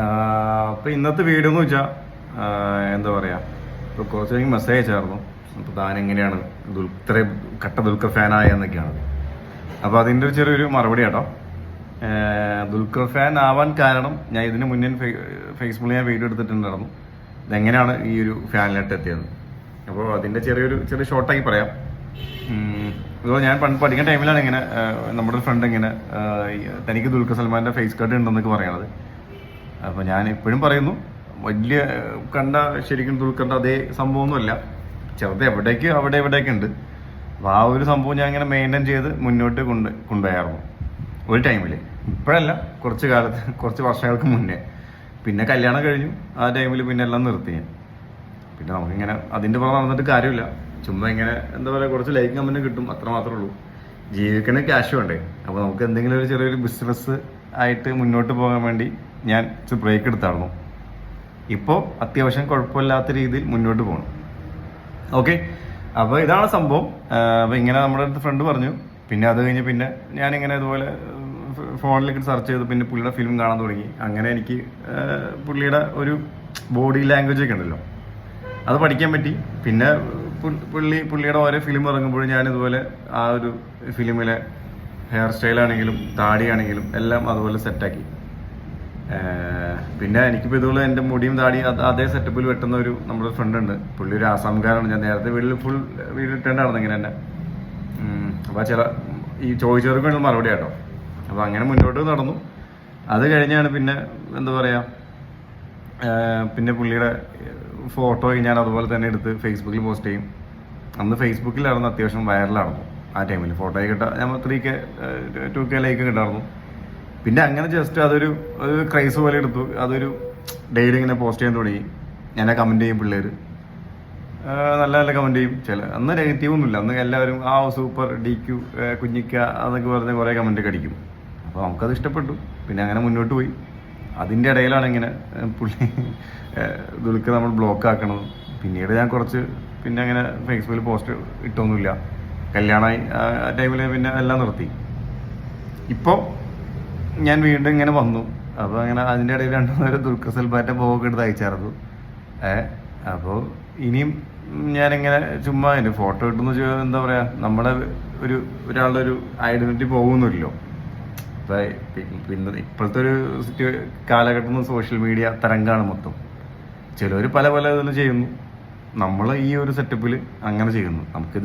അപ്പോൾ ഇന്നത്തെ വീഡിയോ എന്ന് വെച്ചാൽ എന്താ പറയുക, ഇപ്പോൾ കുറച്ച് എനിക്ക് മെസ്സേജ് അയച്ചായിരുന്നു. അപ്പോൾ താൻ എങ്ങനെയാണ് ഇത്രയും കട്ട ദുൽഖർ ഫാനായ എന്നൊക്കെയാണ്. അപ്പോൾ അതിൻ്റെ ഒരു ചെറിയൊരു മറുപടി കേട്ടോ. ദുൽഖർ ഫാൻ ആവാൻ കാരണം ഞാൻ ഇതിന് മുന്നേ ഫേസ്ബുക്കിൽ ഞാൻ വീഡിയോ എടുത്തിട്ടുണ്ടായിരുന്നു, ഇതെങ്ങനെയാണ് ഈ ഒരു ഫാനിലോട്ട് എത്തിയത്. അപ്പോൾ അതിൻ്റെ ചെറിയ ഷോർട്ടാക്കി പറയാം. അതുപോലെ ഞാൻ പഠിക്കുന്ന ടൈമിലാണ് ഇങ്ങനെ നമ്മുടെ ഒരു ഫ്രണ്ട് ഇങ്ങനെ തനിക്ക് ദുൽഖർ സൽമാൻ്റെ ഫേസ് കട്ട് ഉണ്ടെന്നൊക്കെ പറയണത്. അപ്പോൾ ഞാൻ എപ്പോഴും പറയുന്നു, വലിയ ശരിക്കും ദുൽഖറിൻ്റെ അതേ സംഭവമൊന്നുമല്ല, ചെറുത് അവിടെ എവിടെയൊക്കെ ഉണ്ട്. അപ്പോൾ ആ ഒരു സംഭവം ഞാൻ ഇങ്ങനെ മെയിൻറ്റെയിൻ ചെയ്ത് മുന്നോട്ട് കൊണ്ടുപോയായിരുന്നു ഒരു ടൈമിൽ. ഇപ്പോഴല്ല, കുറച്ച് വർഷങ്ങൾക്ക് മുന്നേ. പിന്നെ കല്യാണം കഴിഞ്ഞു, ആ ടൈമിൽ പിന്നെ എല്ലാം നിർത്തി ഞാൻ. പിന്നെ നമുക്കിങ്ങനെ അതിൻ്റെ പുറം നടന്നിട്ട് കാര്യമില്ല. ചുമ്മാ ഇങ്ങനെ എന്താ പറയുക, കുറച്ച് ലൈക്ക് കമൻറ്റ് കിട്ടും, അത്ര മാത്രമേ ഉള്ളൂ. ജീവിക്കണ ക്യാഷ് വേണ്ടേ. അപ്പോൾ നമുക്ക് എന്തെങ്കിലും ഒരു ചെറിയൊരു ബിസിനസ് ആയിട്ട് മുന്നോട്ട് പോകാൻ വേണ്ടി ഞാൻ ബ്രേക്ക് എടുത്തായിരുന്നു. ഇപ്പോൾ അത്യാവശ്യം കുഴപ്പമില്ലാത്ത രീതിയിൽ മുന്നോട്ട് പോകണം. ഓക്കെ, അപ്പോൾ ഇതാണ് സംഭവം. അപ്പോൾ ഇങ്ങനെ നമ്മുടെ അടുത്ത് ഫ്രണ്ട് പറഞ്ഞു. പിന്നെ അത് കഴിഞ്ഞ് പിന്നെ ഞാനിങ്ങനെ ഇതുപോലെ ഫോണിലേക്ക് സെർച്ച് ചെയ്ത് പിന്നെ പുള്ളിയുടെ ഫിലിം കാണാൻ തുടങ്ങി. അങ്ങനെ എനിക്ക് പുള്ളിയുടെ ഒരു ബോഡി ലാംഗ്വേജ് ഒക്കെ ഉണ്ടല്ലോ, അത് പഠിക്കാൻ പറ്റി. പിന്നെ പുള്ളിയുടെ ഓരോ ഫിലിം ഇറങ്ങുമ്പോഴും ഞാനിതുപോലെ ആ ഒരു ഫിലിമിലെ ഹെയർ സ്റ്റൈലാണെങ്കിലും താടിയാണെങ്കിലും എല്ലാം അതുപോലെ സെറ്റാക്കി. പിന്നെ എനിക്കിപ്പോൾ ഇതുപോലെ എൻ്റെ മുടിയും താടിയും അതേ സെറ്റപ്പിൽ വെട്ടുന്ന ഒരു നമ്മുടെ ഫ്രണ്ട് ഉണ്ട്. പുള്ളി ഒരു ആസാംകാരാണ്. ഞാൻ നേരത്തെ ഫുൾ വീഡിയോ ഇട്ടേണ്ടായിരുന്നു ഇങ്ങനെ തന്നെ. അപ്പോൾ ഈ ചോദിച്ചവർക്ക് വേണ്ടി മറുപടി കേട്ടോ. അപ്പോൾ അങ്ങനെ മുന്നോട്ട് നടന്നു. അത് കഴിഞ്ഞാണ് പിന്നെ എന്താ പറയുക, പിന്നെ പുള്ളിയുടെ ഫോട്ടോ ഞാൻ അതുപോലെ തന്നെ എടുത്ത് ഫേസ്ബുക്കിൽ പോസ്റ്റ് ചെയ്യും. അന്ന് ഫേസ്ബുക്കിലായിരുന്നു അത്യാവശ്യം വൈറലായിരുന്നു ആ ടൈമിൽ. ഫോട്ടോ കിട്ടാൻ നമ്മൾ 3K 2K ലൈക്ക് കിട്ടായിരുന്നു. പിന്നെ അങ്ങനെ ജസ്റ്റ് അതൊരു ക്രൈസ് പോലെ എടുത്തു. അതൊരു ഡെയിലി ഇങ്ങനെ പോസ്റ്റ് ചെയ്യാൻ തുടങ്ങി. ഞാൻ കമൻറ്റ് ചെയ്യും, പിള്ളേർ നല്ല കമൻറ്റ് ചെയ്യും. അന്ന് നെഗറ്റീവ് ഒന്നുമില്ല. അന്ന് എല്ലാവരും സൂപ്പർ DQ കുഞ്ഞിക്ക അതൊക്കെ പറഞ്ഞ് കുറേ കമൻറ്റ് അടിക്കും. അപ്പോൾ നമുക്കത് ഇഷ്ടപ്പെട്ടു. പിന്നെ അങ്ങനെ മുന്നോട്ട് പോയി. അതിൻ്റെ ഇടയിലാണ് ഇങ്ങനെ ദുൽഖർ നമ്മൾ ബ്ലോക്ക് ആക്കണത്. പിന്നീട് ഞാൻ പിന്നെ അങ്ങനെ ഫേസ്ബുക്കിൽ പോസ്റ്റ് ഇട്ടൊന്നുമില്ല. കല്യാണമായി ആ ടൈമിൽ പിന്നെ എല്ലാം നിർത്തി. ഇപ്പോൾ ഞാൻ വീണ്ടും ഇങ്ങനെ വന്നു. അപ്പോൾ അങ്ങനെ അതിൻ്റെ ഇടയിൽ 2 നേരം ദുൽഖർ സൽമാൻ്റെ ബോഗൊക്കെ എടുത്ത് അയച്ചായിരുന്നു. അപ്പോൾ ഇനിയും ഞാനിങ്ങനെ ചുമ്മാ അതിന് ഫോട്ടോ ഇട്ടെന്ന് വെച്ചാൽ എന്താ പറയുക, നമ്മളെ ഒരാളുടെ ഒരു ഐഡൻറ്റിറ്റി പോകുന്നില്ലല്ലോ. പിന്നെ ഇപ്പോഴത്തെ ഒരു കാലഘട്ടം സോഷ്യൽ മീഡിയ തരംഗമാണ് മൊത്തം. ചിലർ പല ഇതിലും ചെയ്യുന്നു. നമ്മൾ ഈ ഒരു സെറ്റപ്പിൽ അങ്ങനെ ചെയ്യുന്നു. നമുക്കിത്